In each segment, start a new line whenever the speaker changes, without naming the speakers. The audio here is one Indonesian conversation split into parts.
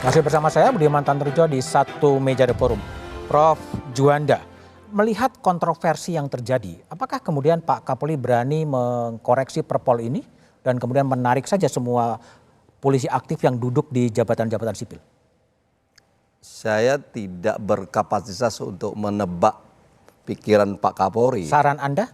Masih bersama saya Budiman Tanrujo di satu meja The Forum. Prof Juanda, melihat kontroversi yang terjadi, apakah kemudian Pak Kapolri berani mengkoreksi Perpol ini dan kemudian menarik saja semua polisi aktif yang duduk di jabatan-jabatan sipil?
Saya tidak berkapasitas untuk menebak pikiran Pak Kapolri.
Saran Anda?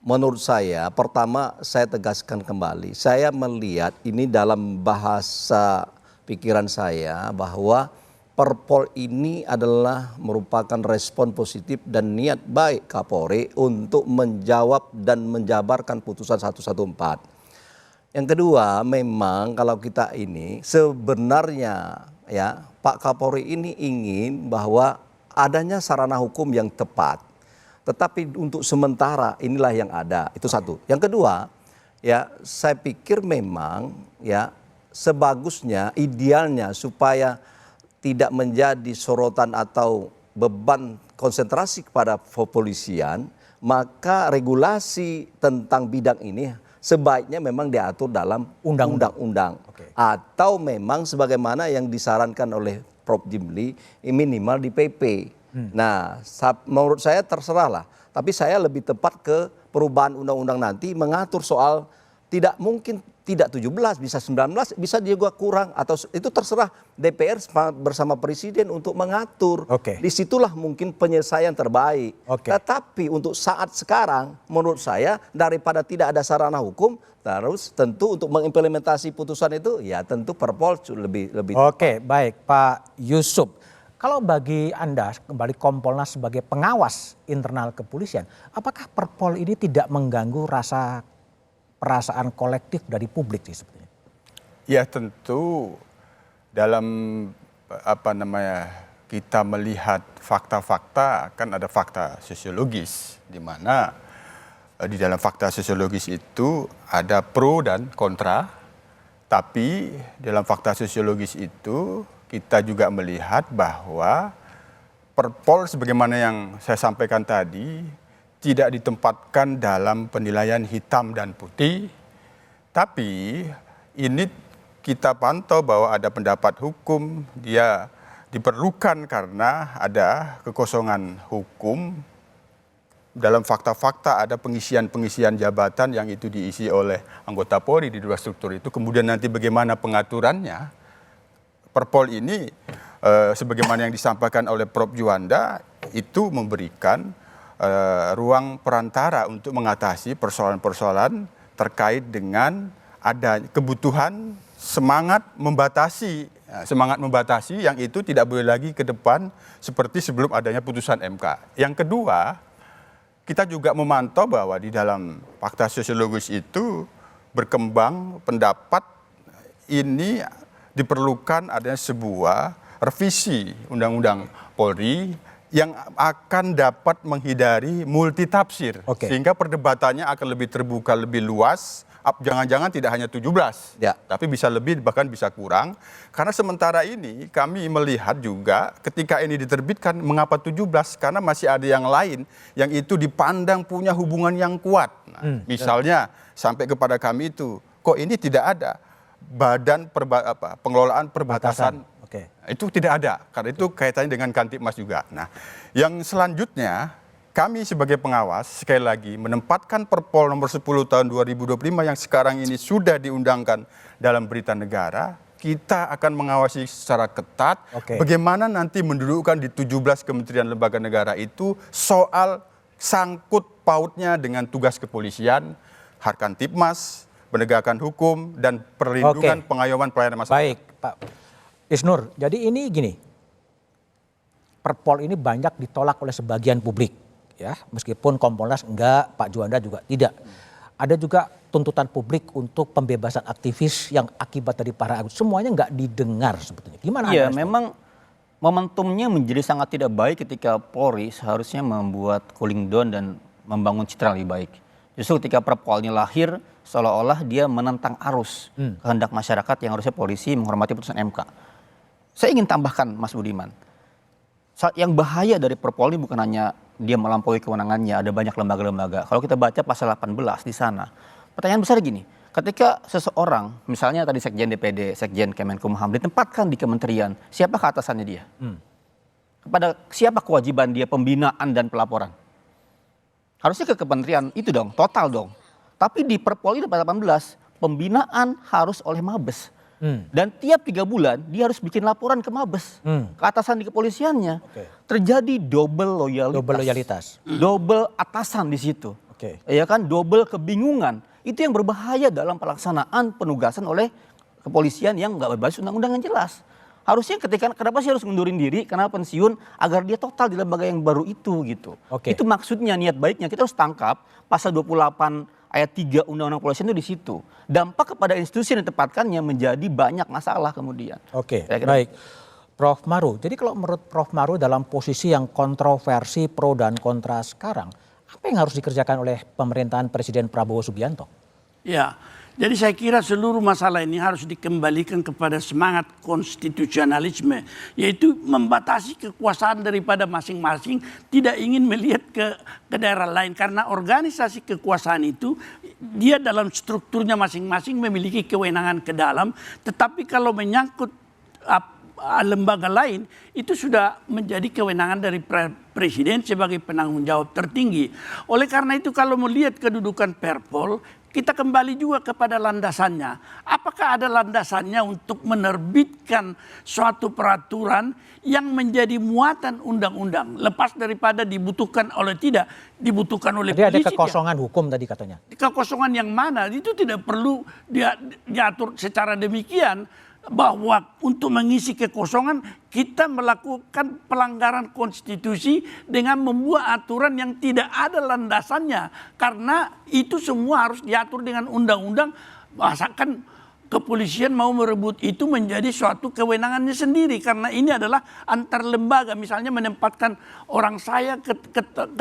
Menurut saya, pertama saya tegaskan kembali, saya melihat ini dalam bahasa pikiran saya bahwa Perpol ini adalah merupakan respon positif dan niat baik Kapolri untuk menjawab dan menjabarkan putusan 114. Yang kedua, memang kalau kita ini sebenarnya ya Pak Kapolri ini ingin bahwa adanya sarana hukum yang tepat. Tetapi untuk sementara inilah yang ada. Itu satu. Yang kedua, ya saya pikir memang ya sebagusnya, idealnya supaya tidak menjadi sorotan atau beban konsentrasi kepada kepolisian, maka regulasi tentang bidang ini sebaiknya memang diatur dalam undang-undang. Atau memang sebagaimana yang disarankan oleh Prof. Jimli, minimal di PP. Nah, menurut saya terserahlah. Tapi saya lebih tepat ke perubahan undang-undang nanti mengatur soal tidak mungkin tidak 17, bisa 19, bisa juga kurang. Atau itu terserah DPR bersama Presiden untuk mengatur. Disitulah mungkin penyelesaian terbaik. Tetapi untuk saat sekarang menurut saya daripada tidak ada sarana hukum, terus tentu untuk mengimplementasi putusan itu ya tentu Perpol lebih
Oke, baik Pak Yusuf. Kalau bagi Anda kembali Kompolnas sebagai pengawas internal kepolisian, apakah Perpol ini tidak mengganggu perasaan kolektif dari publik sih sebetulnya?
Ya tentu dalam kita melihat fakta-fakta, kan ada fakta sosiologis di mana di dalam fakta sosiologis itu ada pro dan kontra. Tapi dalam fakta sosiologis itu kita juga melihat bahwa Perpol sebagaimana yang saya sampaikan tadi tidak ditempatkan dalam penilaian hitam dan putih, tapi ini kita pantau bahwa ada pendapat hukum, dia diperlukan karena ada kekosongan hukum. Dalam fakta-fakta ada pengisian jabatan yang itu diisi oleh anggota Polri di dua struktur itu, kemudian nanti bagaimana pengaturannya. Perpol ini sebagaimana yang disampaikan oleh Prof. Juanda itu memberikan ruang perantara untuk mengatasi persoalan-persoalan terkait dengan ada kebutuhan semangat membatasi yang itu tidak boleh lagi ke depan seperti sebelum adanya putusan MK. Yang kedua, kita juga memantau bahwa di dalam fakta sosiologis itu berkembang pendapat ini diperlukan adanya sebuah revisi Undang-Undang Polri yang akan dapat menghindari multitafsir. Sehingga perdebatannya akan lebih terbuka, lebih luas. Jangan-jangan tidak hanya 17, tapi bisa lebih, bahkan bisa kurang. Karena sementara ini kami melihat juga ketika ini diterbitkan, mengapa 17? Karena masih ada yang lain yang itu dipandang punya hubungan yang kuat. Nah, misalnya sampai kepada kami itu, kok ini tidak ada Badan Pengelolaan Perbatasan. Itu tidak ada, karena itu kaitannya dengan Kantipmas juga. Nah, yang selanjutnya kami sebagai pengawas sekali lagi menempatkan Perpol nomor 10 tahun 2025 yang sekarang ini sudah diundangkan dalam berita negara. Kita akan mengawasi secara ketat bagaimana nanti mendudukkan di 17 kementerian lembaga negara itu soal sangkut pautnya dengan tugas kepolisian, Harkantipmas, penegakan hukum dan perlindungan pengayoman pelayanan masyarakat.
Baik, Pak Isnur. Jadi ini gini, Perpol ini banyak ditolak oleh sebagian publik, ya. Meskipun Kompolnas enggak, Pak Juanda juga tidak. Ada juga tuntutan publik untuk pembebasan aktivis yang akibat dari para aktivis. Semuanya enggak didengar sebetulnya. Gimana?
Iya, memang momentumnya menjadi sangat tidak baik ketika Polri seharusnya membuat cooling down dan membangun citra lebih baik. Justru ketika Perpol ini lahir, seolah-olah dia menentang arus kehendak masyarakat yang harusnya polisi menghormati putusan MK. Saya ingin tambahkan Mas Budiman, yang bahaya dari Perpol ini bukan hanya dia melampaui kewenangannya, ada banyak lembaga-lembaga. Kalau kita baca pasal 18 di sana, pertanyaan besar gini, Ketika seseorang, misalnya tadi Sekjen DPD, Sekjen Kemenkumham, ditempatkan di kementerian, siapa atasannya dia? Kepada siapa kewajiban dia pembinaan dan pelaporan? Harusnya ke kementerian itu dong, total dong. Tapi di Perpol ini 18, pembinaan harus oleh Mabes. Dan tiap 3 bulan dia harus bikin laporan ke Mabes, ke atasan di kepolisiannya. Terjadi double loyalitas. Double atasan di situ. Ya kan, double kebingungan. Itu yang berbahaya dalam pelaksanaan penugasan oleh kepolisian yang nggak berbasis undang-undang yang jelas. Harusnya kenapa sih harus ngundurin diri, kenapa pensiun, agar dia total di lembaga yang baru itu gitu. Itu maksudnya, niat baiknya. Kita harus tangkap pasal 28 ayat 3 Undang-Undang Kepolisian itu di situ. Dampak kepada institusi yang ditempatkannya menjadi banyak masalah kemudian.
Baik. Prof. Maru, jadi kalau menurut Prof. Maru dalam posisi yang kontroversi pro dan kontra sekarang, apa yang harus dikerjakan oleh pemerintahan Presiden Prabowo Subianto?
Ya, jadi saya kira seluruh masalah ini harus dikembalikan kepada semangat konstitusionalisme, yaitu membatasi kekuasaan daripada masing-masing, tidak ingin melihat ke daerah lain. Karena organisasi kekuasaan itu, dia dalam strukturnya masing-masing memiliki kewenangan ke dalam, tetapi kalau menyangkut lembaga lain, itu sudah menjadi kewenangan dari presiden sebagai penanggung jawab tertinggi. Oleh karena itu kalau melihat kedudukan Perpol, kita kembali juga kepada landasannya. Apakah ada landasannya untuk menerbitkan suatu peraturan yang menjadi muatan undang-undang, lepas daripada dibutuhkan oleh dibutuhkan oleh polisi.
Jadi ada kekosongan hukum tadi katanya.
Kekosongan yang mana? Itu tidak perlu diatur secara demikian, bahwa untuk mengisi kekosongan kita melakukan pelanggaran konstitusi dengan membuat aturan yang tidak ada landasannya, karena itu semua harus diatur dengan undang-undang. Masakan kepolisian mau merebut itu menjadi suatu kewenangannya sendiri, karena ini adalah antar lembaga. Misalnya menempatkan orang saya ke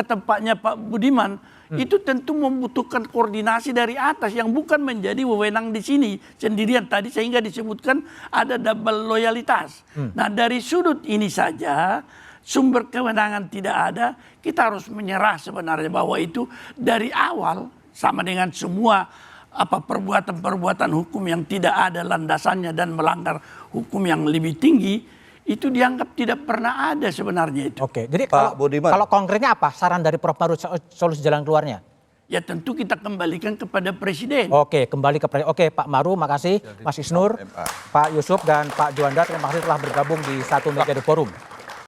tempatnya Pak Budiman, itu tentu membutuhkan koordinasi dari atas yang bukan menjadi wewenang di sini sendirian tadi, sehingga disebutkan ada double loyalitas. Nah, dari sudut ini saja sumber kewenangan tidak ada, kita harus menyerah sebenarnya bahwa itu dari awal, sama dengan semua perbuatan-perbuatan hukum yang tidak ada landasannya dan melanggar hukum yang lebih tinggi, itu dianggap tidak pernah ada sebenarnya itu.
Jadi kalau konkretnya apa saran dari Prof. Maru solusi jalan keluarnya?
Ya tentu kita kembalikan kepada presiden.
Kembali ke presiden. Pak Maru, makasih. Mas Isnur, Pak Yusuf dan Pak Juanda, terima kasih telah bergabung di Satu Meja The Forum.